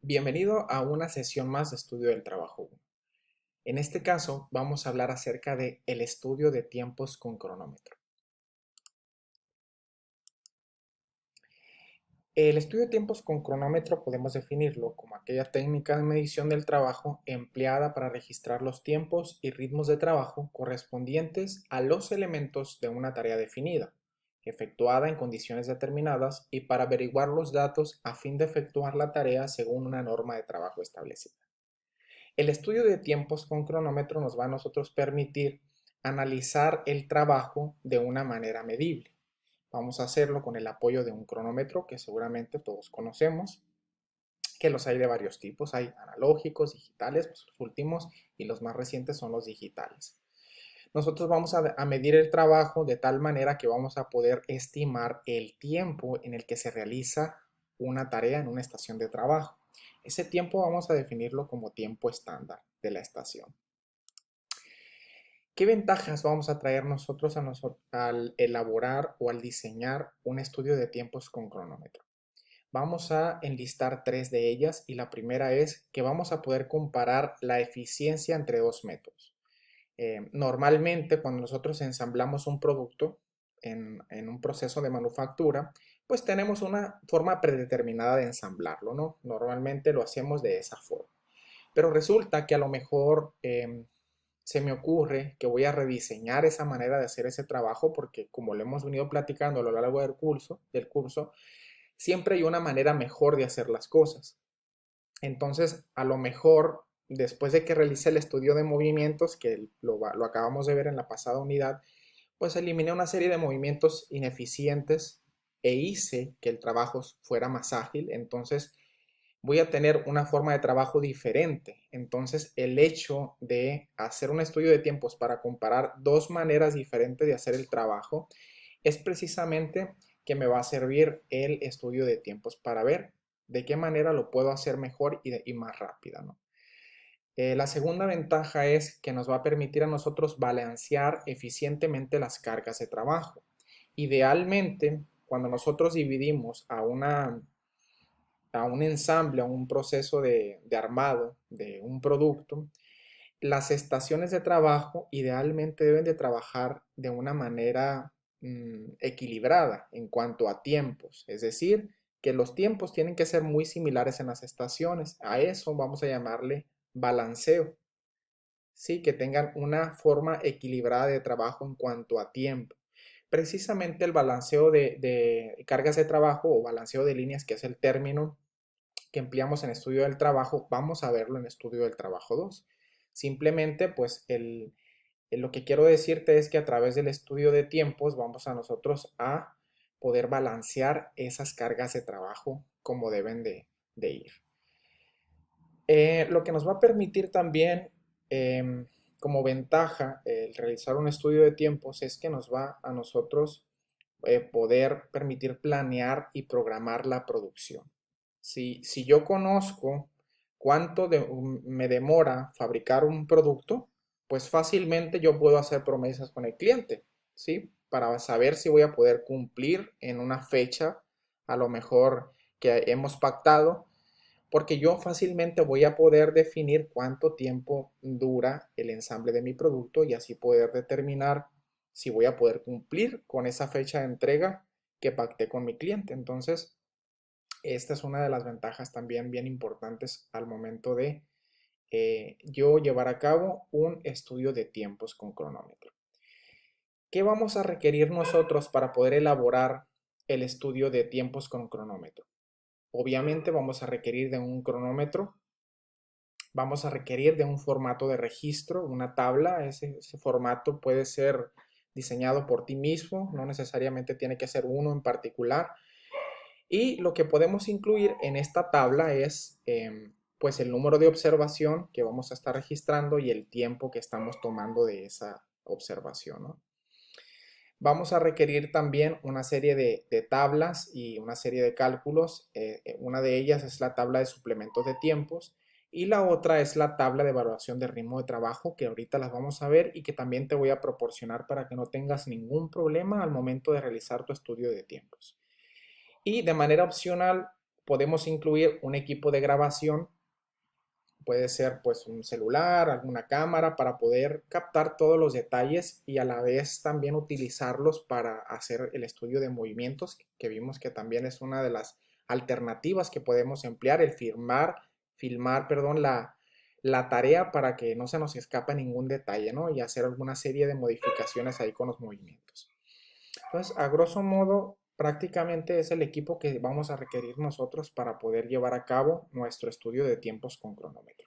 Bienvenido a una sesión más de estudio del trabajo 1. En este caso vamos a hablar acerca de el estudio de tiempos con cronómetro. El estudio de tiempos con cronómetro podemos definirlo como aquella técnica de medición del trabajo empleada para registrar los tiempos y ritmos de trabajo correspondientes a los elementos de una tarea definida, efectuada en condiciones determinadas y para averiguar los datos a fin de efectuar la tarea según una norma de trabajo establecida. El estudio de tiempos con cronómetro nos va a nosotros permitir analizar el trabajo de una manera medible. Vamos a hacerlo con el apoyo de un cronómetro que seguramente todos conocemos, que los hay de varios tipos. Hay analógicos, digitales, pues los últimos y los más recientes son los digitales. Nosotros vamos a medir el trabajo de tal manera que vamos a poder estimar el tiempo en el que se realiza una tarea en una estación de trabajo. Ese tiempo vamos a definirlo como tiempo estándar de la estación. ¿Qué ventajas vamos a traer nosotros al elaborar o al diseñar un estudio de tiempos con cronómetro? Vamos a enlistar tres de ellas y la primera es que vamos a poder comparar la eficiencia entre dos métodos. Normalmente cuando nosotros ensamblamos un producto en un proceso de manufactura, pues tenemos una forma predeterminada de ensamblarlo, ¿no? Normalmente lo hacemos de esa forma. Pero resulta que a lo mejor se me ocurre que voy a rediseñar esa manera de hacer ese trabajo porque como lo hemos venido platicando a lo largo del curso, siempre hay una manera mejor de hacer las cosas. Entonces, a lo mejor, después de que realice el estudio de movimientos, que lo acabamos de ver en la pasada unidad, pues eliminé una serie de movimientos ineficientes e hice que el trabajo fuera más ágil. Entonces, voy a tener una forma de trabajo diferente. Entonces, el hecho de hacer un estudio de tiempos para comparar dos maneras diferentes de hacer el trabajo es precisamente que me va a servir el estudio de tiempos para ver de qué manera lo puedo hacer mejor y más rápida, ¿no? La segunda ventaja es que nos va a permitir a nosotros balancear eficientemente las cargas de trabajo. Idealmente, cuando nosotros dividimos a un ensamble, a un proceso de armado de un producto, las estaciones de trabajo idealmente deben de trabajar de una manera equilibrada en cuanto a tiempos, es decir, que los tiempos tienen que ser muy similares en las estaciones. A eso vamos a llamarle balanceo, sí, que tengan una forma equilibrada de trabajo en cuanto a tiempo. Precisamente el balanceo de cargas de trabajo o balanceo de líneas, que es el término que empleamos en estudio del trabajo, vamos a verlo en estudio del trabajo 2. Simplemente, pues, lo que quiero decirte es que a través del estudio de tiempos vamos a nosotros a poder balancear esas cargas de trabajo como deben de ir. Lo que nos va a permitir también como ventaja el realizar un estudio de tiempos es que nos va a nosotros poder permitir planear y programar la producción. Si yo conozco me demora fabricar un producto, pues fácilmente yo puedo hacer promesas con el cliente, ¿sí? Para saber si voy a poder cumplir en una fecha, a lo mejor que hemos pactado, porque yo fácilmente voy a poder definir cuánto tiempo dura el ensamble de mi producto y así poder determinar si voy a poder cumplir con esa fecha de entrega que pacté con mi cliente. Entonces, esta es una de las ventajas también bien importantes al momento de yo llevar a cabo un estudio de tiempos con cronómetro. ¿Qué vamos a requerir nosotros para poder elaborar el estudio de tiempos con cronómetro? Obviamente vamos a requerir de un cronómetro, vamos a requerir de un formato de registro, una tabla. Ese formato puede ser diseñado por ti mismo, no necesariamente tiene que ser uno en particular. Y lo que podemos incluir en esta tabla es pues el número de observación que vamos a estar registrando y el tiempo que estamos tomando de esa observación, ¿no? Vamos a requerir también una serie de tablas y una serie de cálculos. Una de ellas es la tabla de suplementos de tiempos y la otra es la tabla de evaluación de ritmo de trabajo, que ahorita las vamos a ver y que también te voy a proporcionar para que no tengas ningún problema al momento de realizar tu estudio de tiempos. Y de manera opcional, Podemos incluir un equipo de grabación, puede ser pues un celular, alguna cámara, para poder captar todos los detalles y a la vez también utilizarlos para hacer el estudio de movimientos, que vimos que también es una de las alternativas que podemos emplear, el filmar, perdón, la tarea para que no se nos escapa ningún detalle, ¿no? Y hacer alguna serie de modificaciones ahí con los movimientos. Entonces, a grosso modo, prácticamente es el equipo que vamos a requerir nosotros para poder llevar a cabo nuestro estudio de tiempos con cronómetro.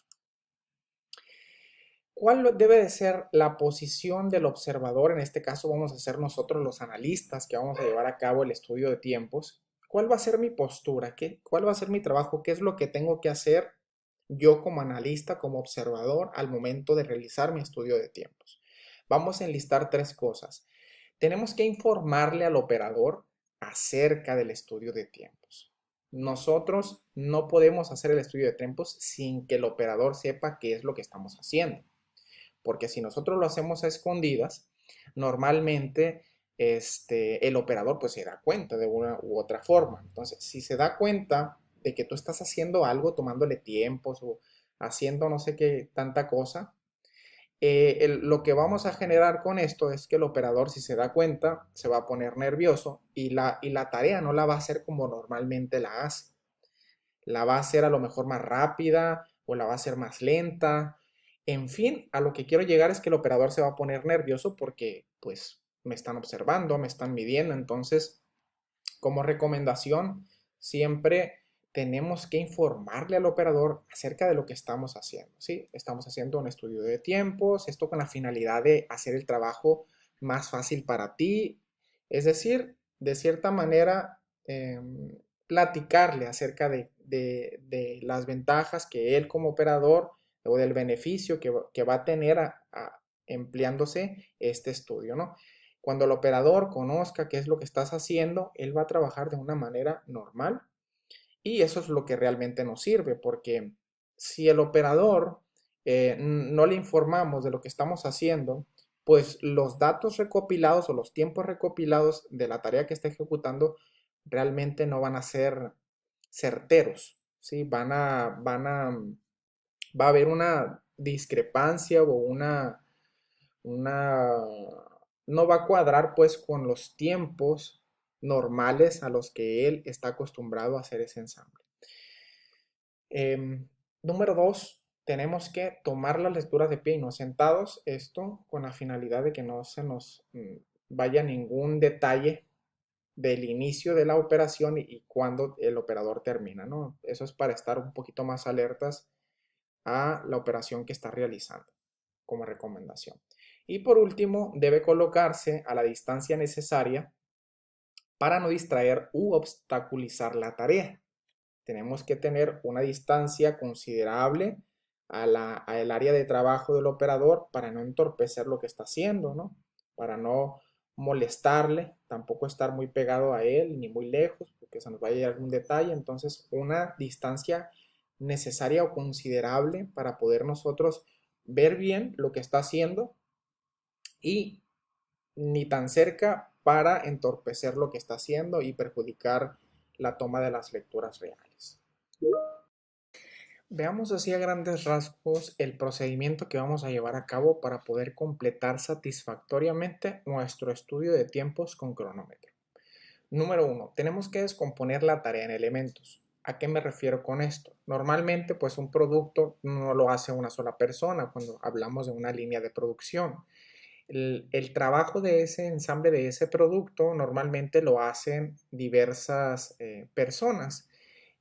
¿Cuál debe de ser la posición del observador? En este caso vamos a ser nosotros los analistas que vamos a llevar a cabo el estudio de tiempos. ¿Cuál va a ser mi postura? ¿Cuál va a ser mi trabajo? ¿Qué es lo que tengo que hacer yo como analista, como observador, al momento de realizar mi estudio de tiempos? Vamos a enlistar tres cosas. Tenemos que informarle al operador acerca del estudio de tiempos. Nosotros no podemos hacer el estudio de tiempos sin que el operador sepa qué es lo que estamos haciendo. Porque si nosotros lo hacemos a escondidas, normalmente el operador pues se da cuenta de una u otra forma. Entonces, si se da cuenta de que tú estás haciendo algo, tomándole tiempos o haciendo no sé qué tanta cosa, lo que vamos a generar con esto es que el operador, si se da cuenta, se va a poner nervioso y la tarea no la va a hacer como normalmente la hace. La va a hacer a lo mejor más rápida o la va a hacer más lenta. En fin, a lo que quiero llegar es que el operador se va a poner nervioso porque pues me están observando, me están midiendo. Entonces, como recomendación, siempre tenemos que informarle al operador acerca de lo que estamos haciendo, ¿sí? Estamos haciendo un estudio de tiempos, esto con la finalidad de hacer el trabajo más fácil para ti, es decir, de cierta manera, platicarle acerca de las ventajas que él como operador o del beneficio que va a tener empleándose este estudio, ¿no? Cuando el operador conozca qué es lo que estás haciendo, él va a trabajar de una manera normal y eso es lo que realmente nos sirve, porque si el operador no le informamos de lo que estamos haciendo, pues los datos recopilados o los tiempos recopilados de la tarea que está ejecutando realmente no van a ser certeros, ¿sí? Va a haber una discrepancia o una, no va a cuadrar pues con los tiempos normales a los que él está acostumbrado a hacer ese ensamble. Número 2, tenemos que tomar las lecturas de pie y no sentados, esto con la finalidad de que no se nos vaya ningún detalle del inicio de la operación y cuando el operador termina, ¿no? Eso es para estar un poquito más alertas a la operación que está realizando como recomendación. Y por último, debe colocarse a la distancia necesaria para no distraer u obstaculizar la tarea. Tenemos que tener una distancia considerable al área de trabajo del operador para no entorpecer lo que está haciendo, ¿no? Para no molestarle, tampoco estar muy pegado a él ni muy lejos porque se nos vaya a ir algún detalle. Entonces, una distancia necesaria o considerable para poder nosotros ver bien lo que está haciendo y ni tan cerca para entorpecer lo que está haciendo y perjudicar la toma de las lecturas reales. Veamos así a grandes rasgos el procedimiento que vamos a llevar a cabo para poder completar satisfactoriamente nuestro estudio de tiempos con cronómetro. Número 1. Tenemos que descomponer la tarea en elementos. ¿A qué me refiero con esto? Normalmente, pues un producto no lo hace una sola persona cuando hablamos de una línea de producción. El trabajo de ese ensamble de ese producto normalmente lo hacen diversas personas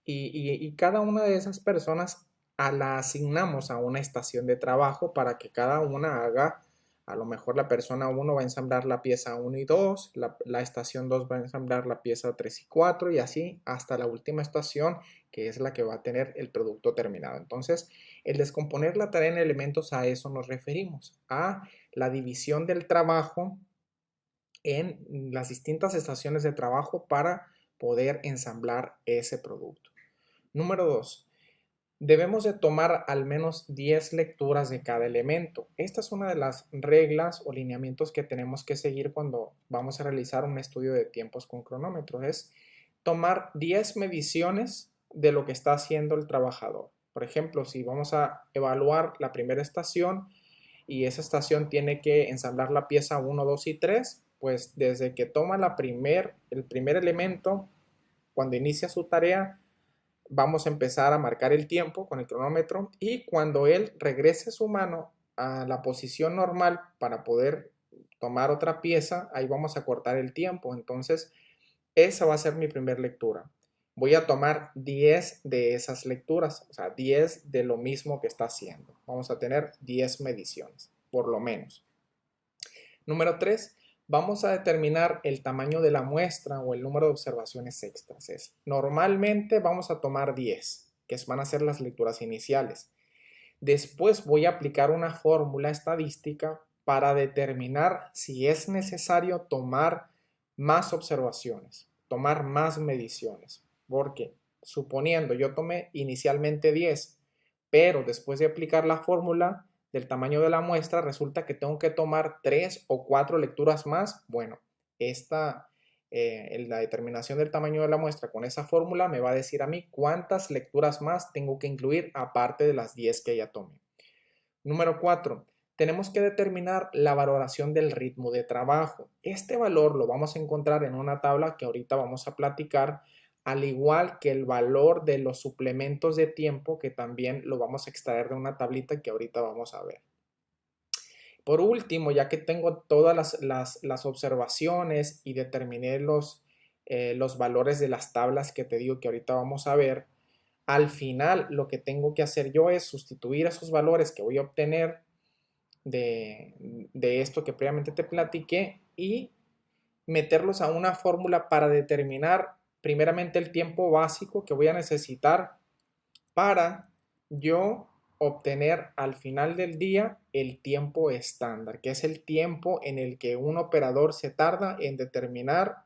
y cada una de esas personas la asignamos a una estación de trabajo para que cada una haga, a lo mejor la persona 1 va a ensamblar la pieza 1 y 2, la estación 2 va a ensamblar la pieza 3 y 4 y así hasta la última estación que es la que va a tener el producto terminado. Entonces, el descomponer la tarea en elementos, a eso nos referimos, a la división del trabajo en las distintas estaciones de trabajo para poder ensamblar ese producto. Número 2. Debemos de tomar al menos 10 lecturas de cada elemento. Esta es una de las reglas o lineamientos que tenemos que seguir cuando vamos a realizar un estudio de tiempos con cronómetro. Es tomar 10 mediciones de lo que está haciendo el trabajador. Por ejemplo, si vamos a evaluar la primera estación y esa estación tiene que ensamblar la pieza 1, 2 y 3, pues desde que toma el primer elemento, cuando inicia su tarea, vamos a empezar a marcar el tiempo con el cronómetro y cuando él regrese su mano a la posición normal para poder tomar otra pieza, ahí vamos a cortar el tiempo. Entonces, esa va a ser mi primera lectura. Voy a tomar 10 de esas lecturas, o sea, 10 de lo mismo que está haciendo. Vamos a tener 10 mediciones, por lo menos. Número 3, vamos a determinar el tamaño de la muestra o el número de observaciones extras. Normalmente vamos a tomar 10, que van a ser las lecturas iniciales. Después voy a aplicar una fórmula estadística para determinar si es necesario tomar más observaciones, tomar más mediciones. Porque suponiendo yo tomé inicialmente 10, pero después de aplicar la fórmula del tamaño de la muestra, resulta que tengo que tomar 3 o 4 lecturas más. Bueno, la determinación del tamaño de la muestra con esa fórmula me va a decir a mí cuántas lecturas más tengo que incluir aparte de las 10 que ya tomé. Número 4. Tenemos que determinar la valoración del ritmo de trabajo. Este valor lo vamos a encontrar en una tabla que ahorita vamos a platicar, al igual que el valor de los suplementos de tiempo, que también lo vamos a extraer de una tablita que ahorita vamos a ver. Por último, ya que tengo todas las observaciones y determiné los valores de las tablas que te digo que ahorita vamos a ver, al final lo que tengo que hacer yo es sustituir esos valores que voy a obtener de esto que previamente te platiqué y meterlos a una fórmula para determinar primeramente el tiempo básico que voy a necesitar para yo obtener al final del día el tiempo estándar, que es el tiempo en el que un operador se tarda en determinar,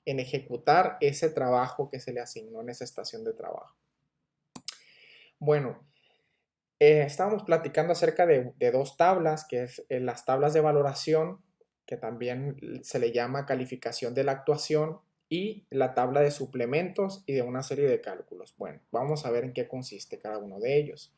en ejecutar ese trabajo que se le asignó en esa estación de trabajo. Bueno, estábamos platicando acerca de dos tablas, que es las tablas de valoración, que también se le llama calificación de la actuación, y la tabla de suplementos y de una serie de cálculos. Bueno, vamos a ver en qué consiste cada uno de ellos.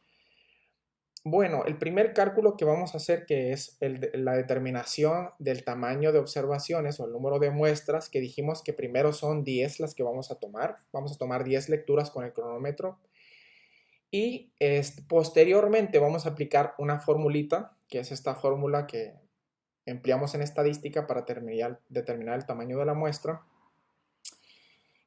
Bueno, el primer cálculo que vamos a hacer, que es la determinación del tamaño de observaciones o el número de muestras, que dijimos que primero son 10 las que vamos a tomar. Vamos a tomar 10 lecturas con el cronómetro. Y posteriormente vamos a aplicar una formulita, que es esta fórmula que empleamos en estadística para determinar el tamaño de la muestra.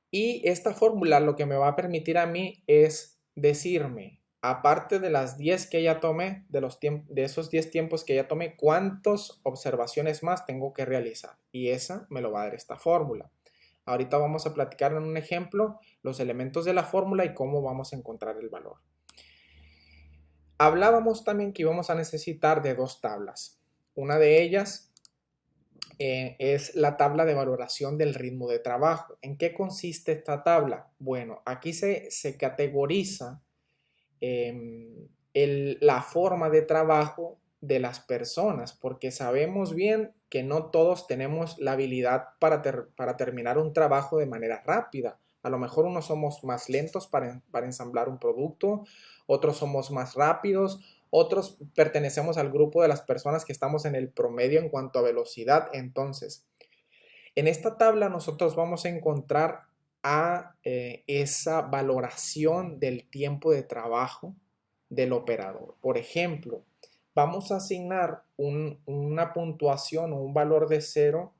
Y esta fórmula lo que me va a permitir a mí es decirme, aparte de las 10 que ya tomé, de esos 10 tiempos que ya tomé, cuántas observaciones más tengo que realizar. Y esa me lo va a dar esta fórmula. Ahorita vamos a platicar en un ejemplo los elementos de la fórmula y cómo vamos a encontrar el valor. Hablábamos también que íbamos a necesitar de dos tablas. Una de ellas es la tabla de valoración del ritmo de trabajo. ¿En qué consiste esta tabla? Bueno, aquí se categoriza la forma de trabajo de las personas, porque sabemos bien que no todos tenemos la habilidad para terminar un trabajo de manera rápida. A lo mejor unos somos más lentos para ensamblar un producto, otros somos más rápidos, otros pertenecemos al grupo de las personas que estamos en el promedio en cuanto a velocidad. Entonces, en esta tabla nosotros vamos a encontrar esa valoración del tiempo de trabajo del operador. Por ejemplo, vamos a asignar una puntuación o un valor de 0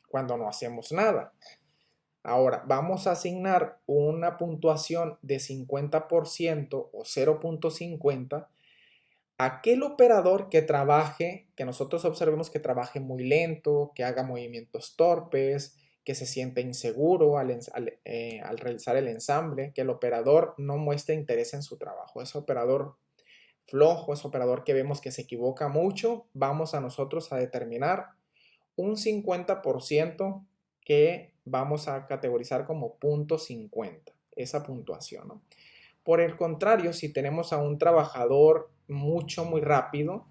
cuando no hacemos nada. Ahora, vamos a asignar una puntuación de 50% o 0.50 a aquel operador que trabaje, que nosotros observemos que trabaje muy lento, que haga movimientos torpes, que se sienta inseguro al realizar el ensamble, que el operador no muestre interés en su trabajo. Ese operador flojo, ese operador que vemos que se equivoca mucho, vamos a nosotros a determinar un 50% que vamos a categorizar como punto 50, esa puntuación, ¿no? Por el contrario, si tenemos a un trabajador muy rápido,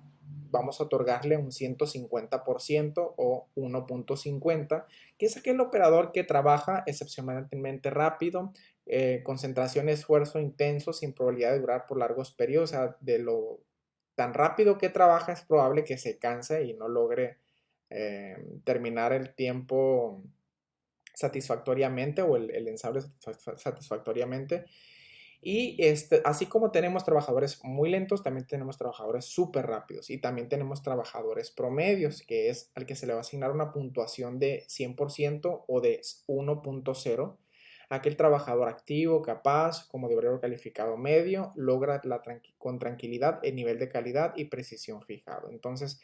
vamos a otorgarle un 150% o 1.50, que es aquel operador que trabaja excepcionalmente rápido, concentración, esfuerzo intenso sin probabilidad de durar por largos periodos. O sea, de lo tan rápido que trabaja es probable que se canse y no logre terminar el tiempo satisfactoriamente o el ensamble satisfactoriamente. Y así como tenemos trabajadores muy lentos, también tenemos trabajadores súper rápidos y también tenemos trabajadores promedios, que es al que se le va a asignar una puntuación de 100% o de 1.0. Aquel trabajador activo, capaz, como de obrero calificado medio, logra con tranquilidad el nivel de calidad y precisión fijado. Entonces,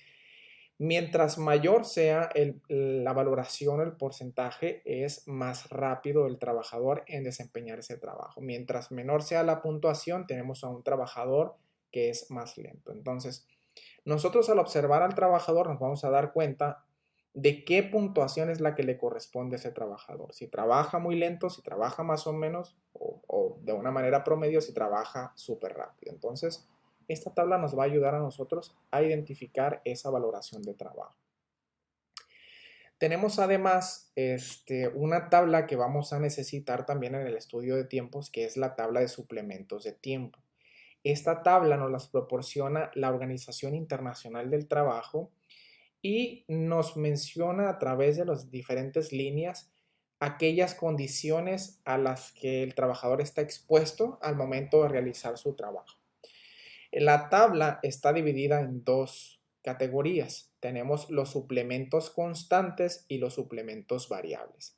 mientras mayor sea la valoración, el porcentaje, es más rápido el trabajador en desempeñar ese trabajo. Mientras menor sea la puntuación, tenemos a un trabajador que es más lento. Entonces, nosotros al observar al trabajador nos vamos a dar cuenta de qué puntuación es la que le corresponde a ese trabajador. Si trabaja muy lento, si trabaja más o menos, o de una manera promedio, si trabaja súper rápido. Entonces, esta tabla nos va a ayudar a nosotros a identificar esa valoración de trabajo. Tenemos además una tabla que vamos a necesitar también en el estudio de tiempos, que es la tabla de suplementos de tiempo. Esta tabla nos las proporciona la Organización Internacional del Trabajo y nos menciona a través de las diferentes líneas aquellas condiciones a las que el trabajador está expuesto al momento de realizar su trabajo. La tabla está dividida en dos categorías. Tenemos los suplementos constantes y los suplementos variables.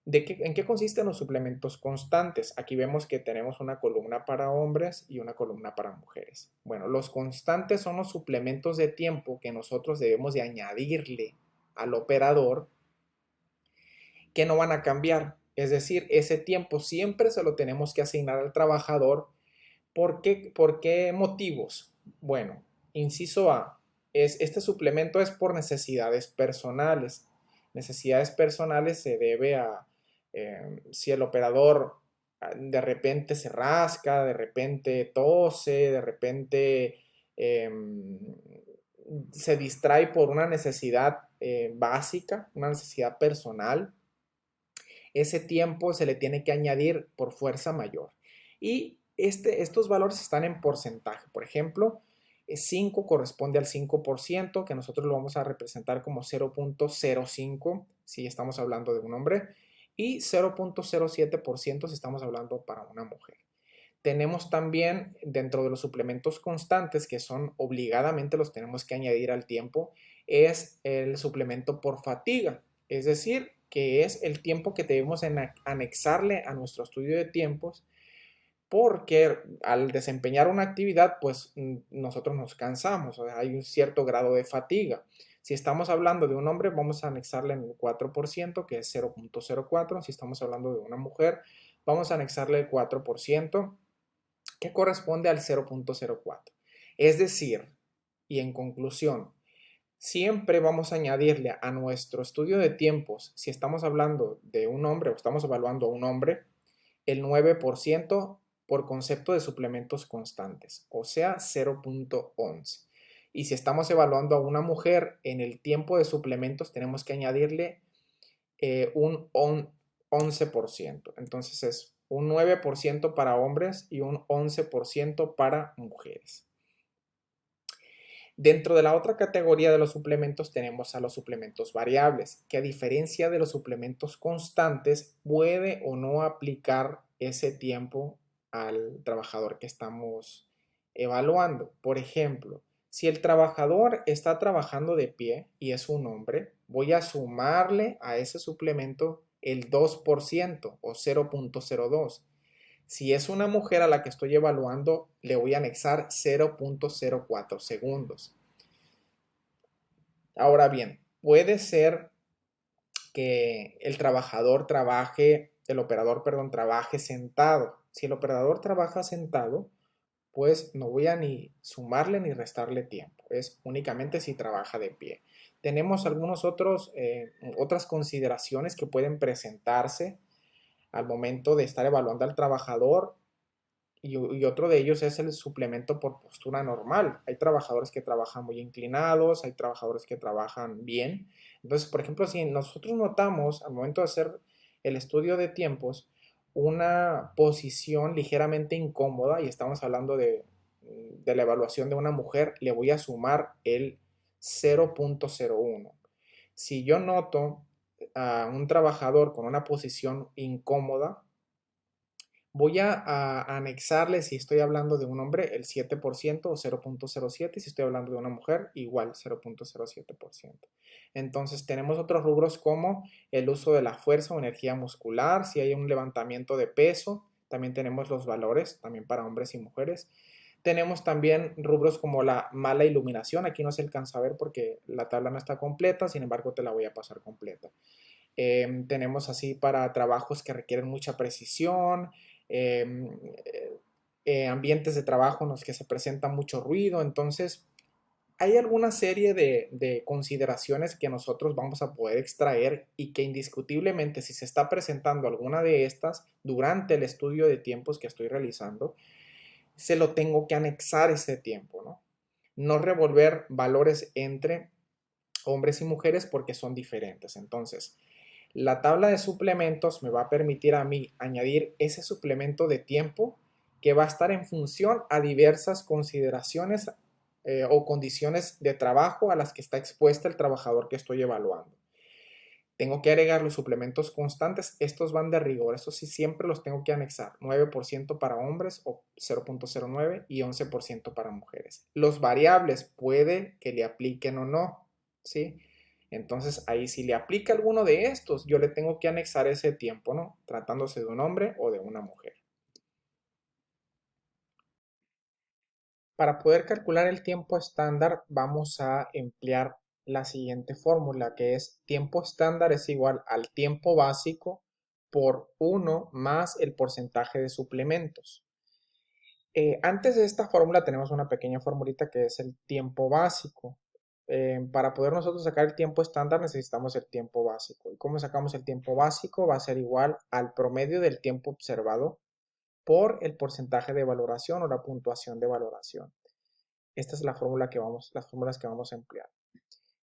¿En qué consisten los suplementos constantes? Aquí vemos que tenemos una columna para hombres y una columna para mujeres. Bueno, los constantes son los suplementos de tiempo que nosotros debemos de añadirle al operador que no van a cambiar. Es decir, ese tiempo siempre se lo tenemos que asignar al trabajador. ¿Por qué motivos? Bueno, inciso A, este suplemento es por necesidades personales. Necesidades personales se debe a si el operador de repente se rasca, de repente tose, de repente eh, se distrae por una necesidad básica, una necesidad personal. Ese tiempo se le tiene que añadir por fuerza mayor. Y estos valores están en porcentaje. Por ejemplo, 5 corresponde al 5%, que nosotros lo vamos a representar como 0.05 si estamos hablando de un hombre, y 0.07% si estamos hablando para una mujer. Tenemos también dentro de los suplementos constantes, que son obligadamente los tenemos que añadir al tiempo, es el suplemento por fatiga, es decir, que es el tiempo que debemos anexarle a nuestro estudio de tiempos, porque al desempeñar una actividad, pues nosotros nos cansamos, o sea, hay un cierto grado de fatiga. Si estamos hablando de un hombre, vamos a anexarle el 4%, que es 0.04. Si estamos hablando de una mujer, vamos a anexarle el 4%, que corresponde al 0.04. Es decir, y en conclusión, siempre vamos a añadirle a nuestro estudio de tiempos, si estamos hablando de un hombre o estamos evaluando a un hombre, el 9% por concepto de suplementos constantes, o sea, 0.11. Y si estamos evaluando a una mujer, en el tiempo de suplementos tenemos que añadirle un 11%. Entonces es un 9% para hombres y un 11% para mujeres. Dentro de la otra categoría de los suplementos tenemos a los suplementos variables, que a diferencia de los suplementos constantes puede o no aplicar ese tiempo al trabajador que estamos evaluando. Por ejemplo, si el trabajador está trabajando de pie y es un hombre, voy a sumarle a ese suplemento el 2% o 0.02. Si es una mujer a la que estoy evaluando, le voy a anexar 0.04 segundos. Ahora bien, puede ser que el operador, perdón, trabaje sentado. Si el operador trabaja sentado, pues no voy a ni sumarle ni restarle tiempo. Es únicamente si trabaja de pie. Tenemos otras consideraciones que pueden presentarse al momento de estar evaluando al trabajador y otro de ellos es el suplemento por postura normal. Hay trabajadores que trabajan muy inclinados, hay trabajadores que trabajan bien. Entonces, por ejemplo, si nosotros notamos al momento de hacer el estudio de tiempos, una posición ligeramente incómoda y estamos hablando de la evaluación de una mujer, le voy a sumar el 0.01. Si yo noto a un trabajador con una posición incómoda, voy a anexarle, si estoy hablando de un hombre, el 7% o 0.07, si estoy hablando de una mujer, igual 0.07%. Entonces tenemos otros rubros como el uso de la fuerza o energía muscular, si hay un levantamiento de peso, también tenemos los valores, también para hombres y mujeres. Tenemos también rubros como la mala iluminación, aquí no se alcanza a ver porque la tabla no está completa, sin embargo te la voy a pasar completa. Tenemos así para trabajos que requieren mucha precisión, eh, ambientes de trabajo en los que se presenta mucho ruido. Entonces, hay alguna serie de consideraciones que nosotros vamos a poder extraer y que indiscutiblemente si se está presentando alguna de estas durante el estudio de tiempos que estoy realizando, se lo tengo que anexar ese tiempo, ¿no? No revolver valores entre hombres y mujeres porque son diferentes. Entonces, la tabla de suplementos me va a permitir a mí añadir ese suplemento de tiempo que va a estar en función a diversas consideraciones o condiciones de trabajo a las que está expuesta el trabajador que estoy evaluando. Tengo que agregar los suplementos constantes, estos van de rigor, estos sí siempre los tengo que anexar, 9% para hombres o 0.09 y 11% para mujeres. Los variables puede que le apliquen o no, ¿sí? Entonces ahí si le aplica alguno de estos, yo le tengo que anexar ese tiempo, ¿no? Tratándose de un hombre o de una mujer. Para poder calcular el tiempo estándar vamos a emplear la siguiente fórmula, que es tiempo estándar es igual al tiempo básico por 1 más el porcentaje de suplementos. Antes de esta fórmula tenemos una pequeña formulita que es el tiempo básico. Para poder nosotros sacar el tiempo estándar necesitamos el tiempo básico. ¿Y cómo sacamos el tiempo básico? Va a ser igual al promedio del tiempo observado por el porcentaje de valoración o la puntuación de valoración. Esta es la fórmula que las fórmulas que vamos a emplear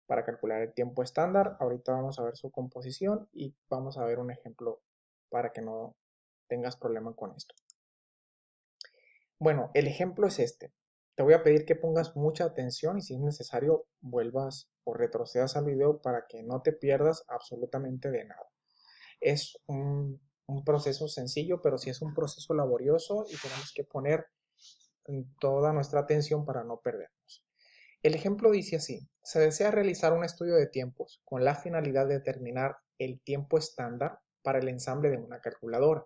para calcular el tiempo estándar. Ahorita vamos a ver su composición y vamos a ver un ejemplo para que no tengas problema con esto. Bueno, el ejemplo es este. Te voy a pedir que pongas mucha atención y si es necesario vuelvas o retrocedas al video para que no te pierdas absolutamente de nada. Es un proceso sencillo, pero sí es un proceso laborioso y tenemos que poner toda nuestra atención para no perdernos. El ejemplo dice así: se desea realizar un estudio de tiempos con la finalidad de determinar el tiempo estándar para el ensamble de una calculadora.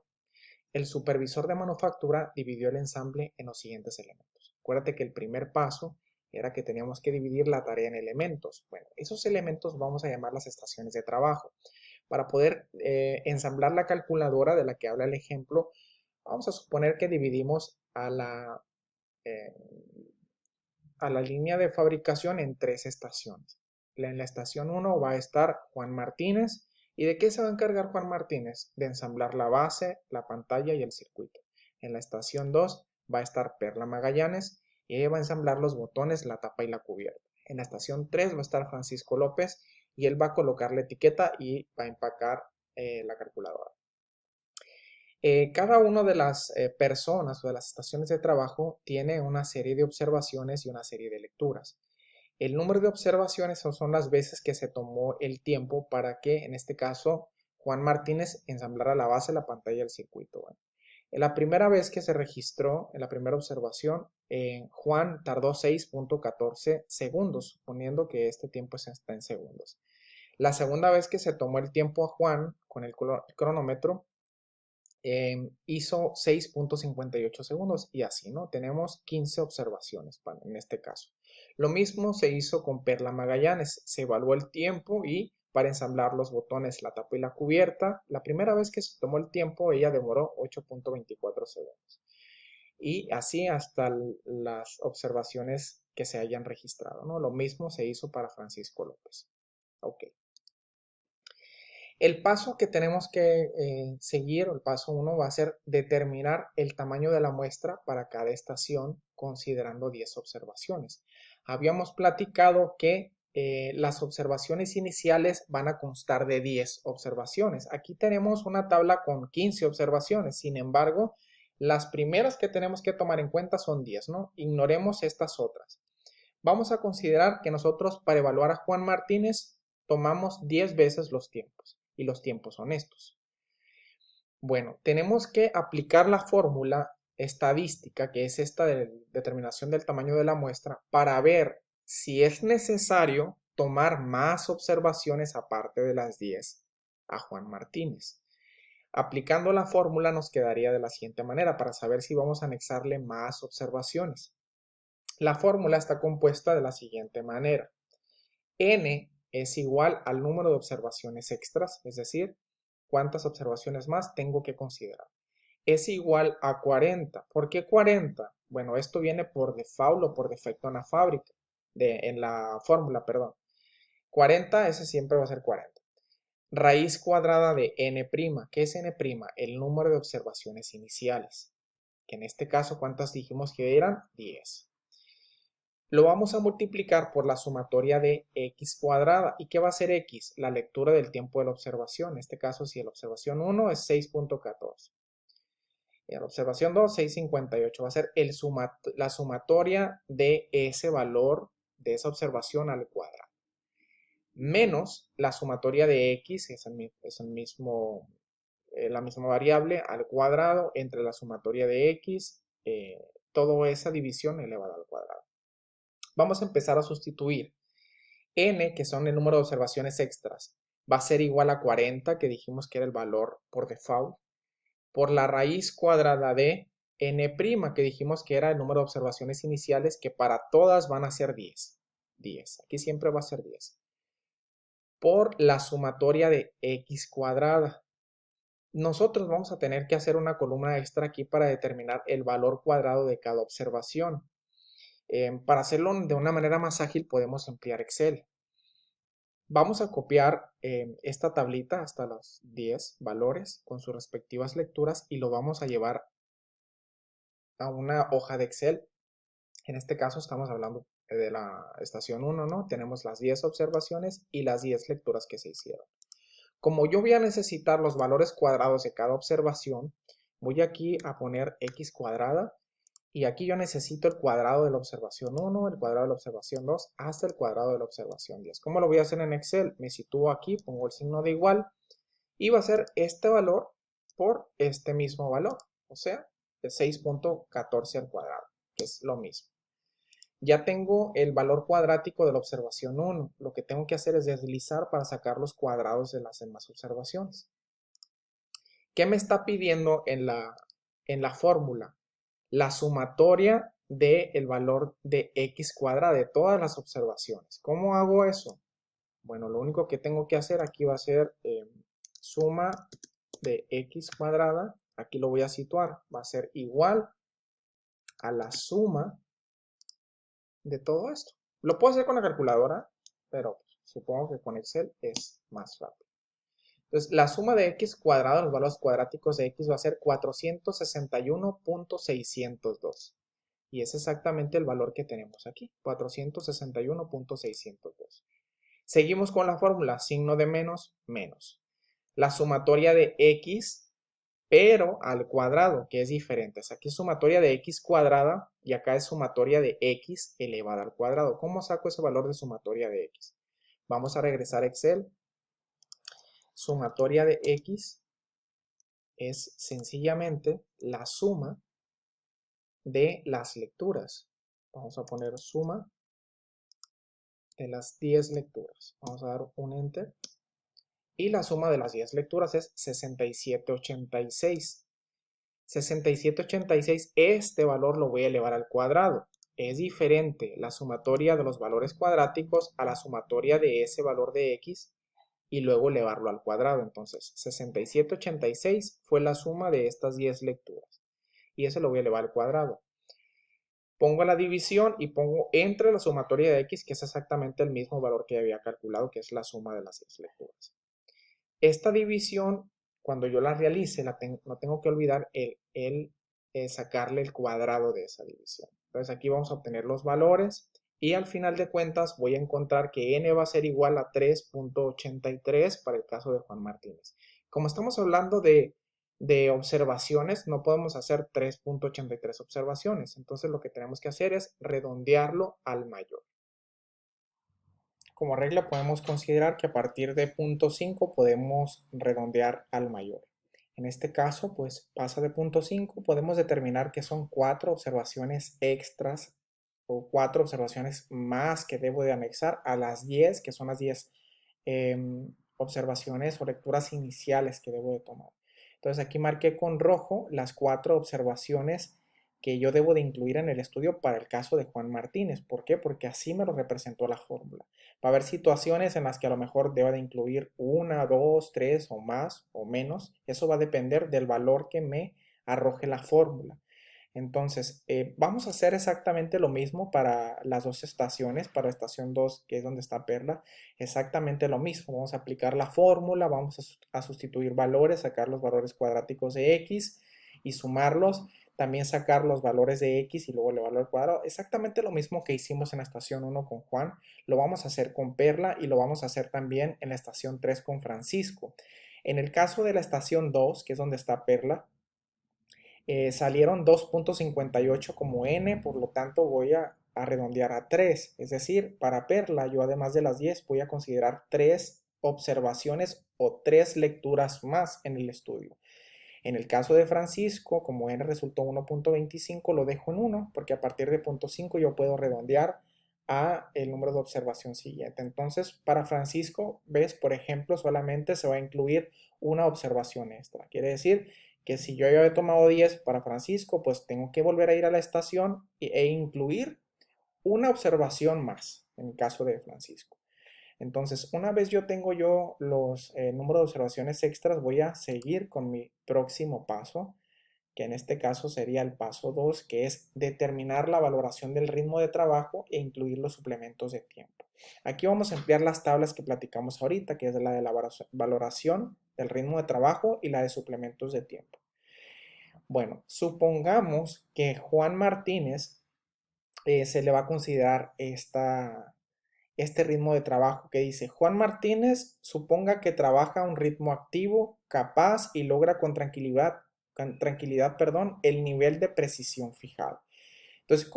El supervisor de manufactura dividió el ensamble en los siguientes elementos. Acuérdate que el primer paso era que teníamos que dividir la tarea en elementos. Bueno, esos elementos vamos a llamar las estaciones de trabajo. Para poder ensamblar la calculadora de la que habla el ejemplo, vamos a suponer que dividimos eh, a la línea de fabricación en 3 estaciones. En la estación 1 va a estar Juan Martínez. ¿Y de qué se va a encargar Juan Martínez? De ensamblar la base, la pantalla y el circuito. En la estación 2 va a estar Perla Magallanes y ella va a ensamblar los botones, la tapa y la cubierta. En la estación 3 va a estar Francisco López y él va a colocar la etiqueta y va a empacar la calculadora. Cada una de las personas o de las estaciones de trabajo tiene una serie de observaciones y una serie de lecturas. El número de observaciones son las veces que se tomó el tiempo para que, en este caso, Juan Martínez ensamblara la base, la pantalla y el circuito. Bueno, en la primera vez que se registró, en la primera observación, Juan tardó 6.14 segundos, suponiendo que este tiempo está en segundos. La segunda vez que se tomó el tiempo a Juan con el cronómetro, hizo 6.58 segundos y así, ¿no? Tenemos 15 observaciones en este caso. Lo mismo se hizo con Perla Magallanes, se evaluó el tiempo y para ensamblar los botones, la tapa y la cubierta, la primera vez que se tomó el tiempo ella demoró 8.24 segundos. Y así hasta las observaciones que se hayan registrado, ¿no? Lo mismo se hizo para Francisco López. Ok. El paso que tenemos que seguir, o el paso 1, va a ser determinar el tamaño de la muestra para cada estación considerando 10 observaciones. Habíamos platicado que las observaciones iniciales van a constar de 10 observaciones. Aquí tenemos una tabla con 15 observaciones, sin embargo, las primeras que tenemos que tomar en cuenta son 10, ¿no? Ignoremos estas otras. Vamos a considerar que nosotros para evaluar a Juan Martínez tomamos 10 veces los tiempos y los tiempos son estos. Bueno, tenemos que aplicar la fórmula estadística, que es esta de determinación del tamaño de la muestra, para ver si es necesario tomar más observaciones aparte de las 10 a Juan Martínez. Aplicando la fórmula nos quedaría de la siguiente manera para saber si vamos a anexarle más observaciones. La fórmula está compuesta de la siguiente manera. N es igual al número de observaciones extras, es decir, cuántas observaciones más tengo que considerar. Es igual a 40. ¿Por qué 40? Bueno, esto viene por default o por defecto en la fábrica, en la fórmula, perdón. 40, ese siempre va a ser 40. Raíz cuadrada de n'. ¿Qué es n'? El número de observaciones iniciales. Que en este caso, ¿cuántas dijimos que eran? 10. Lo vamos a multiplicar por la sumatoria de x cuadrada. ¿Y qué va a ser x? La lectura del tiempo de la observación. En este caso, si la observación 1 es 6.14. Y la observación 2, 6.58. Va a ser la sumatoria de ese valor de esa observación al cuadrado. Menos la sumatoria de x, es la misma variable, al cuadrado, entre la sumatoria de x, toda esa división elevada al cuadrado. Vamos a empezar a sustituir. N, que son el número de observaciones extras, va a ser igual a 40, que dijimos que era el valor por default, por la raíz cuadrada de n', que dijimos que era el número de observaciones iniciales, que para todas van a ser 10. 10. Aquí siempre va a ser 10. Por la sumatoria de x cuadrada. Nosotros vamos a tener que hacer una columna extra aquí para determinar el valor cuadrado de cada observación. Para hacerlo de una manera más ágil podemos emplear Excel. Vamos a copiar esta tablita hasta los 10 valores con sus respectivas lecturas y lo vamos a llevar a una hoja de Excel. En este caso estamos hablando de la estación 1, ¿no? Tenemos las 10 observaciones y las 10 lecturas que se hicieron. Como yo voy a necesitar los valores cuadrados de cada observación, voy aquí a poner x cuadrada y aquí yo necesito el cuadrado de la observación 1, el cuadrado de la observación 2, hasta el cuadrado de la observación 10. ¿Cómo lo voy a hacer en Excel? Me sitúo aquí, pongo el signo de igual y va a ser este valor por este mismo valor, o sea, de 6.14 al cuadrado, que es lo mismo. Ya tengo el valor cuadrático de la observación 1. Lo que tengo que hacer es deslizar para sacar los cuadrados de las demás observaciones. ¿Qué me está pidiendo en la fórmula? La sumatoria del valor de x cuadrada de todas las observaciones. ¿Cómo hago eso? Bueno, lo único que tengo que hacer aquí va a ser suma de x cuadrada. Aquí lo voy a situar. Va a ser igual a la suma de todo esto. Lo puedo hacer con la calculadora, pero supongo que con Excel es más rápido. Entonces, la suma de x cuadrado, los valores cuadráticos de x va a ser 461.602. Y es exactamente el valor que tenemos aquí, 461.602. Seguimos con la fórmula, signo de menos, menos. La sumatoria de x, pero al cuadrado, que es diferente. Aquí es sumatoria de x cuadrada y acá es sumatoria de x elevada al cuadrado. ¿Cómo saco ese valor de sumatoria de x? Vamos a regresar a Excel. Sumatoria de x es sencillamente la suma de las lecturas. Vamos a poner suma de las 10 lecturas. Vamos a dar un enter. Y la suma de las 10 lecturas es 6786. 6786, este valor lo voy a elevar al cuadrado. Es diferente la sumatoria de los valores cuadráticos a la sumatoria de ese valor de x y luego elevarlo al cuadrado. Entonces, 6786 fue la suma de estas 10 lecturas. Y eso lo voy a elevar al cuadrado. Pongo la división y pongo entre la sumatoria de x, que es exactamente el mismo valor que había calculado, que es la suma de las 10 lecturas. Esta división, cuando yo la realice, no tengo que olvidar sacarle el cuadrado de esa división. Entonces aquí vamos a obtener los valores Y al final de cuentas voy a encontrar que n va a ser igual a 3.83 para el caso de Juan Martínez. Como estamos hablando de observaciones, no podemos hacer 3.83 observaciones. Entonces lo que tenemos que hacer es redondearlo al mayor. Como regla podemos considerar que a partir de 0.5 podemos redondear al mayor. En este caso, pues pasa de 0.5, podemos determinar que son 4 observaciones extras o 4 observaciones más que debo de anexar a las 10, que son las 10 observaciones o lecturas iniciales que debo de tomar. Entonces aquí marqué con rojo las 4 observaciones que yo debo de incluir en el estudio para el caso de Juan Martínez. ¿Por qué? Porque así me lo representó la fórmula. Va a haber situaciones en las que a lo mejor deba de incluir una, dos, tres o más o menos. Eso va a depender del valor que me arroje la fórmula. Entonces, vamos a hacer exactamente lo mismo para las dos estaciones, para estación 2, que es donde está Perla, exactamente lo mismo. Vamos a aplicar la fórmula, vamos a sustituir valores, sacar los valores cuadráticos de x y sumarlos, también sacar los valores de x y luego el valor al cuadrado. Exactamente lo mismo que hicimos en la estación 1 con Juan, lo vamos a hacer con Perla y lo vamos a hacer también en la estación 3 con Francisco. En el caso de la estación 2, que es donde está Perla, salieron 2.58 como n, por lo tanto voy a redondear a 3. Es decir, para Perla, yo además de las 10 voy a considerar 3 observaciones o 3 lecturas más en el estudio. En el caso de Francisco, como n resultó 1.25, lo dejo en 1, porque a partir de 0.5 yo puedo redondear a el número de observación siguiente. Entonces, para Francisco, ves, por ejemplo, solamente se va a incluir una observación extra. Quiere decir que si yo ya he tomado 10 para Francisco, pues tengo que volver a ir a la estación e incluir una observación más, en el caso de Francisco. Entonces, una vez yo tengo yo los números de observaciones extras, voy a seguir con mi próximo paso, que en este caso sería el paso 2, que es determinar la valoración del ritmo de trabajo e incluir los suplementos de tiempo. Aquí vamos a emplear las tablas que platicamos ahorita, que es la de la valoración del ritmo de trabajo y la de suplementos de tiempo. Bueno, supongamos que Juan Martínez se le va a considerar este ritmo de trabajo que dice Juan Martínez, suponga que trabaja a un ritmo activo, capaz y logra con tranquilidad, el nivel de precisión fijado. Entonces,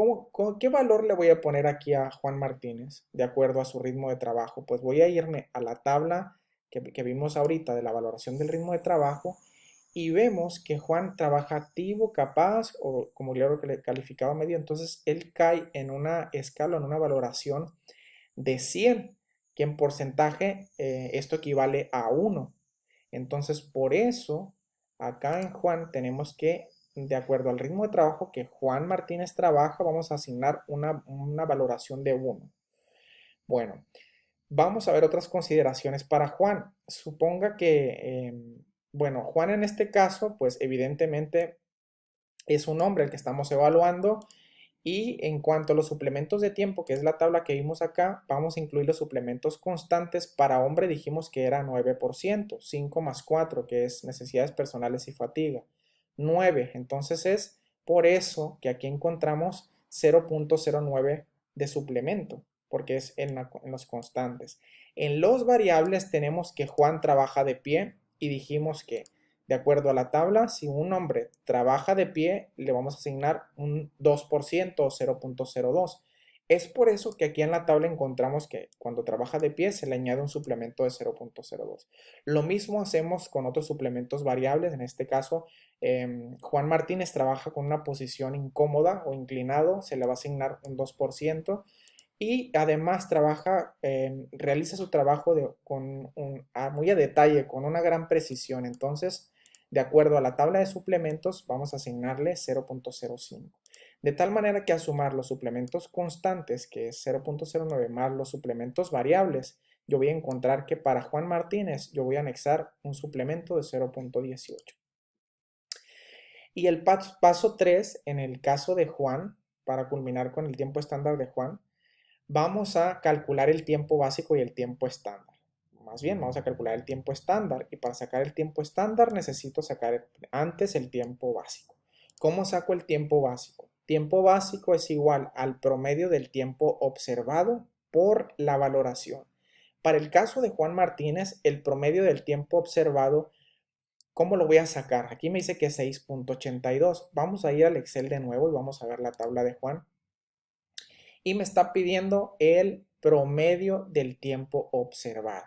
¿qué valor le voy a poner aquí a Juan Martínez de acuerdo a su ritmo de trabajo? Pues voy a irme a la tabla que vimos ahorita de la valoración del ritmo de trabajo y vemos que Juan trabaja activo, capaz o como le calificado medio, entonces él cae en una escala, en una valoración de 100, que en porcentaje esto equivale a 1. Entonces, por eso, acá en Juan tenemos que, de acuerdo al ritmo de trabajo que Juan Martínez trabaja, vamos a asignar una valoración de 1. Bueno, vamos a ver otras consideraciones para Juan. Suponga que, bueno, Juan en este caso, pues evidentemente es un hombre el que estamos evaluando. Y en cuanto a los suplementos de tiempo, que es la tabla que vimos acá, vamos a incluir los suplementos constantes. Para hombre dijimos que era 9%, 5 más 4, que es necesidades personales y fatiga. 9, entonces es por eso que aquí encontramos 0.09 de suplemento, porque es en los constantes. En los variables tenemos que Juan trabaja de pie y dijimos que de acuerdo a la tabla, si un hombre trabaja de pie, le vamos a asignar un 2% o 0.02. Es por eso que aquí en la tabla encontramos que cuando trabaja de pie se le añade un suplemento de 0.02. Lo mismo hacemos con otros suplementos variables. En este caso, Juan Martínez trabaja con una posición incómoda o inclinado, se le va a asignar un 2%. Y además realiza su trabajo muy a detalle, con una gran precisión. Entonces, de acuerdo a la tabla de suplementos, vamos a asignarle 0.05. De tal manera que al sumar los suplementos constantes, que es 0.09 más los suplementos variables, yo voy a encontrar que para Juan Martínez yo voy a anexar un suplemento de 0.18. Y el paso 3, en el caso de Juan, para culminar con el tiempo estándar de Juan, vamos a calcular el tiempo básico y el tiempo estándar. Más bien, vamos a calcular el tiempo estándar y para sacar el tiempo estándar necesito sacar antes el tiempo básico. ¿Cómo saco el tiempo básico? Tiempo básico es igual al promedio del tiempo observado por la valoración. Para el caso de Juan Martínez, el promedio del tiempo observado, ¿cómo lo voy a sacar? Aquí me dice que es 6.82. Vamos a ir al Excel de nuevo y vamos a ver la tabla de Juan. Y me está pidiendo el promedio del tiempo observado,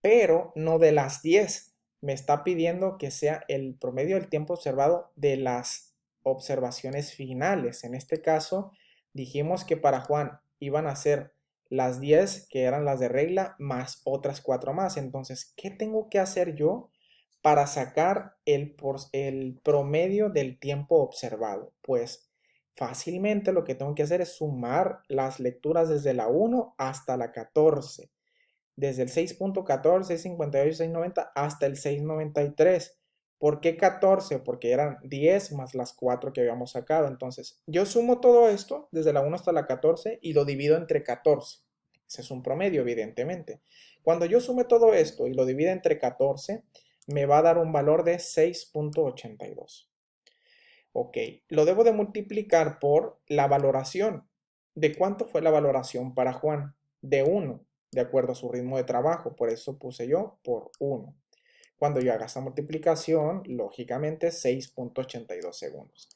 pero no de las 10. Me está pidiendo que sea el promedio del tiempo observado de las observaciones finales. En este caso, dijimos que para Juan iban a ser las 10, que eran las de regla, más otras 4 más. Entonces, ¿qué tengo que hacer yo para sacar el promedio del tiempo observado? Pues fácilmente lo que tengo que hacer es sumar las lecturas desde la 1 hasta la 14, desde el 6.14, 6.58, 6.90 hasta el 6.93. ¿Por qué 14? Porque eran 10 más las 4 que habíamos sacado. Entonces, yo sumo todo esto desde la 1 hasta la 14 y lo divido entre 14. Ese es un promedio, evidentemente. Cuando yo sume todo esto y lo divide entre 14, me va a dar un valor de 6.82. Ok, lo debo de multiplicar por la valoración. ¿De cuánto fue la valoración para Juan? De 1, de acuerdo a su ritmo de trabajo. Por eso puse yo por 1. Cuando yo haga esta multiplicación, lógicamente 6.82 segundos.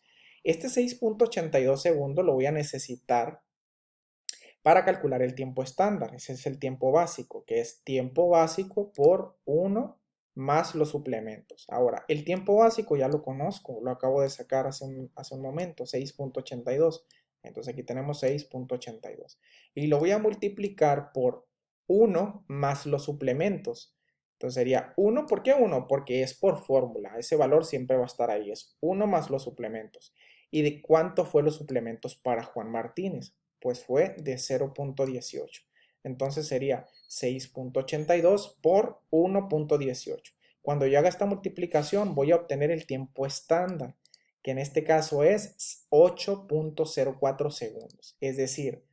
Este 6.82 segundos lo voy a necesitar para calcular el tiempo estándar. Ese es el tiempo básico, que es tiempo básico por 1 más los suplementos. Ahora, el tiempo básico ya lo conozco, lo acabo de sacar hace un momento, 6.82. Entonces aquí tenemos 6.82. Y lo voy a multiplicar por 1 más los suplementos. Entonces sería 1, ¿por qué 1? Porque es por fórmula, ese valor siempre va a estar ahí, es 1 más los suplementos. ¿Y de cuánto fue los suplementos para Juan Martínez? Pues fue de 0.18. Entonces sería 6.82 por 1.18. Cuando yo haga esta multiplicación voy a obtener el tiempo estándar, que en este caso es 8.04 segundos. Es decir,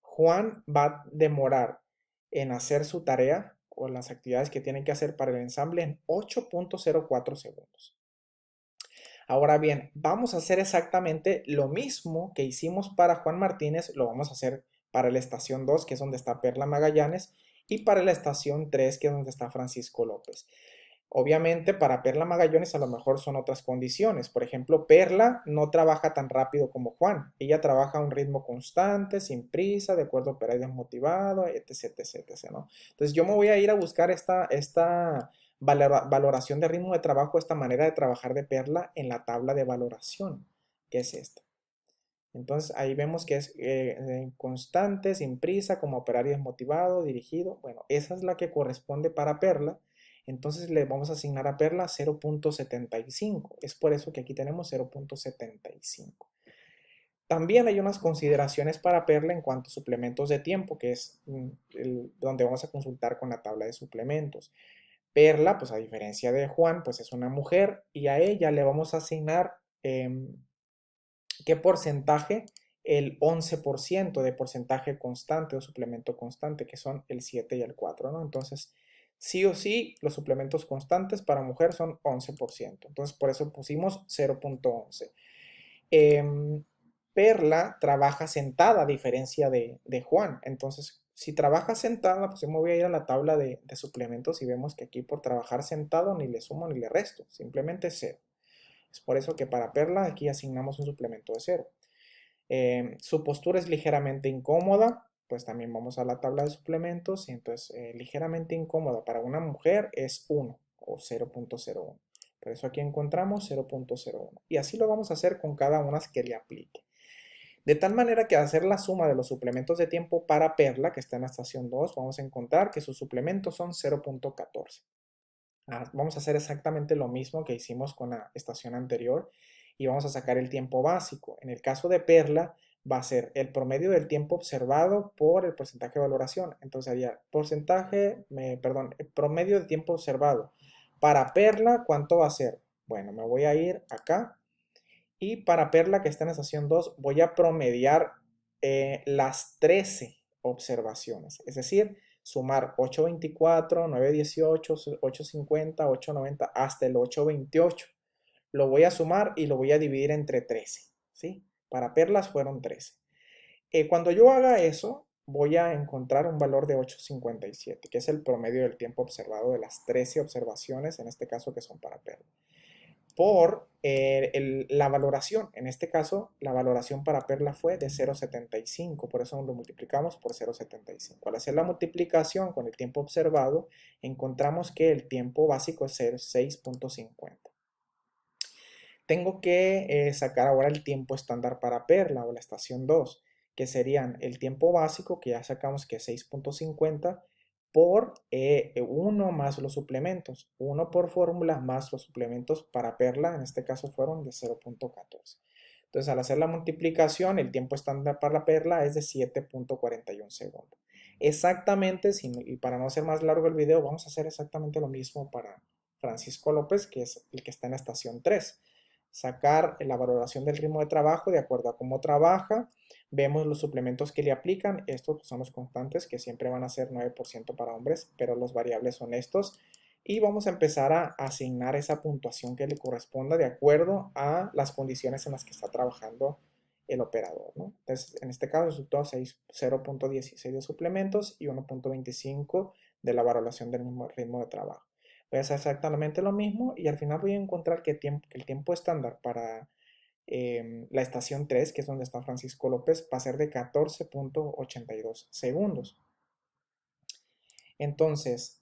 Juan va a demorar en hacer su tarea o las actividades que tiene que hacer para el ensamble en 8.04 segundos. Ahora bien, vamos a hacer exactamente lo mismo que hicimos para Juan Martínez, lo vamos a hacer para la estación 2, que es donde está Perla Magallanes, y para la estación 3, que es donde está Francisco López. Obviamente, para Perla Magallanes a lo mejor son otras condiciones. Por ejemplo, Perla no trabaja tan rápido como Juan. Ella trabaja a un ritmo constante, sin prisa, de acuerdo a Pereydes motivado, etc, etc, etc, ¿no? Entonces yo me voy a ir a buscar esta valoración de ritmo de trabajo, esta manera de trabajar de Perla en la tabla de valoración, que es esta. Entonces ahí vemos que es constante, sin prisa, como operar y desmotivado, dirigido. Bueno, esa es la que corresponde para Perla. Entonces le vamos a asignar a Perla 0.75. Es por eso que aquí tenemos 0.75. También hay unas consideraciones para Perla en cuanto a suplementos de tiempo, que es donde vamos a consultar con la tabla de suplementos. Perla, pues a diferencia de Juan, pues es una mujer y a ella le vamos a asignar ¿qué porcentaje? El 11% de porcentaje constante o suplemento constante, que son el 7 y el 4, ¿no? Entonces, sí o sí, los suplementos constantes para mujer son 11%. Entonces, por eso pusimos 0.11. Perla trabaja sentada a diferencia de Juan. Entonces, si trabaja sentada, pues yo me voy a ir a la tabla de suplementos y vemos que aquí por trabajar sentado ni le sumo ni le resto, simplemente 0. Es por eso que para Perla aquí asignamos un suplemento de 0. Su postura es ligeramente incómoda, pues también vamos a la tabla de suplementos y entonces ligeramente incómoda para una mujer es 1 o 0.01. Por eso aquí encontramos 0.01 y así lo vamos a hacer con cada una que le aplique. De tal manera que al hacer la suma de los suplementos de tiempo para Perla, que está en la estación 2, vamos a encontrar que sus suplementos son 0.14. Vamos a hacer exactamente lo mismo que hicimos con la estación anterior y vamos a sacar el tiempo básico. En el caso de Perla va a ser el promedio del tiempo observado por el porcentaje de valoración. Entonces haría el promedio de tiempo observado. Para Perla, ¿cuánto va a ser? Bueno, me voy a ir acá y para Perla que está en la estación 2 voy a promediar las 13 observaciones. Es decir, sumar 8.24, 9.18, 8.50, 8.90 hasta el 8.28. Lo voy a sumar y lo voy a dividir entre 13, ¿sí? Para perlas fueron 13. Cuando yo haga eso, voy a encontrar un valor de 8,57, que es el promedio del tiempo observado de las 13 observaciones, en este caso que son para perla, por la valoración. En este caso, la valoración para perla fue de 0,75, por eso lo multiplicamos por 0,75. Al hacer la multiplicación con el tiempo observado, encontramos que el tiempo básico es 6,50. Tengo que sacar ahora el tiempo estándar para perla o la estación 2, que serían el tiempo básico, que ya sacamos que es 6,50, por 1 más los suplementos. 1 por fórmula más los suplementos para perla, en este caso fueron de 0,14. Entonces, al hacer la multiplicación, el tiempo estándar para la perla es de 7,41 segundos. Exactamente, y para no hacer más largo el video, vamos a hacer exactamente lo mismo para Francisco López, que es el que está en la estación 3. Sacar la valoración del ritmo de trabajo de acuerdo a cómo trabaja. Vemos los suplementos que le aplican. Estos son los constantes, que siempre van a ser 9% para hombres, pero los variables son estos. Y vamos a empezar a asignar esa puntuación que le corresponda de acuerdo a las condiciones en las que está trabajando el operador, ¿no? Entonces, en este caso resultó 0,16 de suplementos y 1,25 de la valoración del mismo ritmo de trabajo. Voy a hacer exactamente lo mismo y al final voy a encontrar que el tiempo estándar para la estación 3, que es donde está Francisco López, va a ser de 14,82 segundos. Entonces,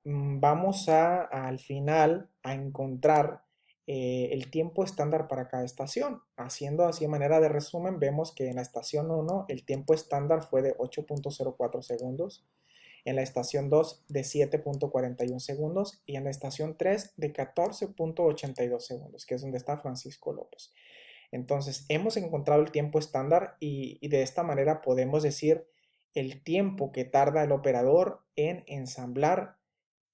vamos al final a encontrar el tiempo estándar para cada estación. Haciendo así de manera de resumen, vemos que en la estación 1 el tiempo estándar fue de 8,04 segundos, en la estación 2 de 7,41 segundos y en la estación 3 de 14,82 segundos, que es donde está Francisco López. Entonces, hemos encontrado el tiempo estándar y de esta manera podemos decir el tiempo que tarda el operador en ensamblar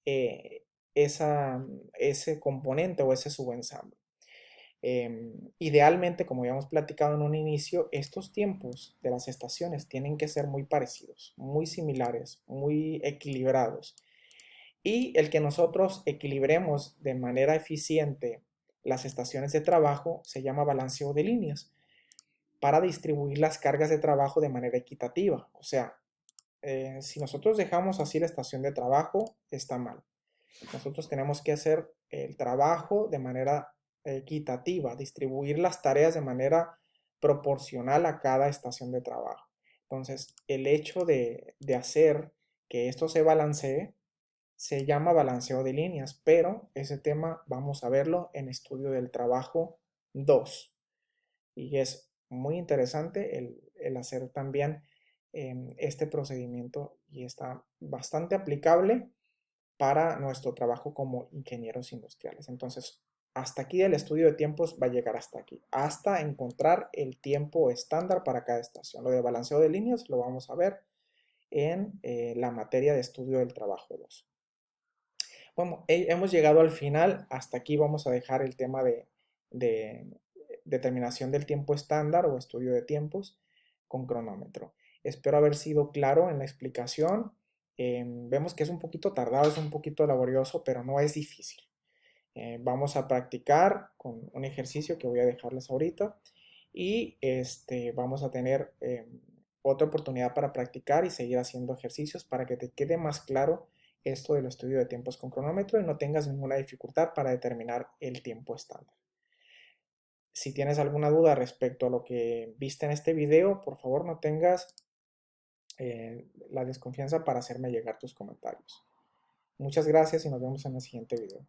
eh, ese componente o ese subensamble. Idealmente, como ya hemos platicado en un inicio, estos tiempos de las estaciones tienen que ser muy parecidos, muy similares, muy equilibrados. Y el que nosotros equilibremos de manera eficiente las estaciones de trabajo se llama balanceo de líneas para distribuir las cargas de trabajo de manera equitativa. O sea, si nosotros dejamos así la estación de trabajo, está mal. Nosotros tenemos que hacer el trabajo de manera equitativa, distribuir las tareas de manera proporcional a cada estación de trabajo. Entonces, el hecho de hacer que esto se balancee se llama balanceo de líneas, pero ese tema vamos a verlo en estudio del trabajo 2. Y es muy interesante el hacer también este procedimiento y está bastante aplicable para nuestro trabajo como ingenieros industriales. Entonces, hasta aquí el estudio de tiempos va a llegar hasta aquí, hasta encontrar el tiempo estándar para cada estación. Lo de balanceo de líneas lo vamos a ver en la materia de estudio del trabajo 2. Bueno, hemos llegado al final. Hasta aquí vamos a dejar el tema de determinación del tiempo estándar o estudio de tiempos con cronómetro. Espero haber sido claro en la explicación. Vemos que es un poquito tardado, es un poquito laborioso, pero no es difícil. Vamos a practicar con un ejercicio que voy a dejarles ahorita y vamos a tener otra oportunidad para practicar y seguir haciendo ejercicios para que te quede más claro esto del estudio de tiempos con cronómetro y no tengas ninguna dificultad para determinar el tiempo estándar. Si tienes alguna duda respecto a lo que viste en este video, por favor no tengas la desconfianza para hacerme llegar tus comentarios. Muchas gracias y nos vemos en el siguiente video.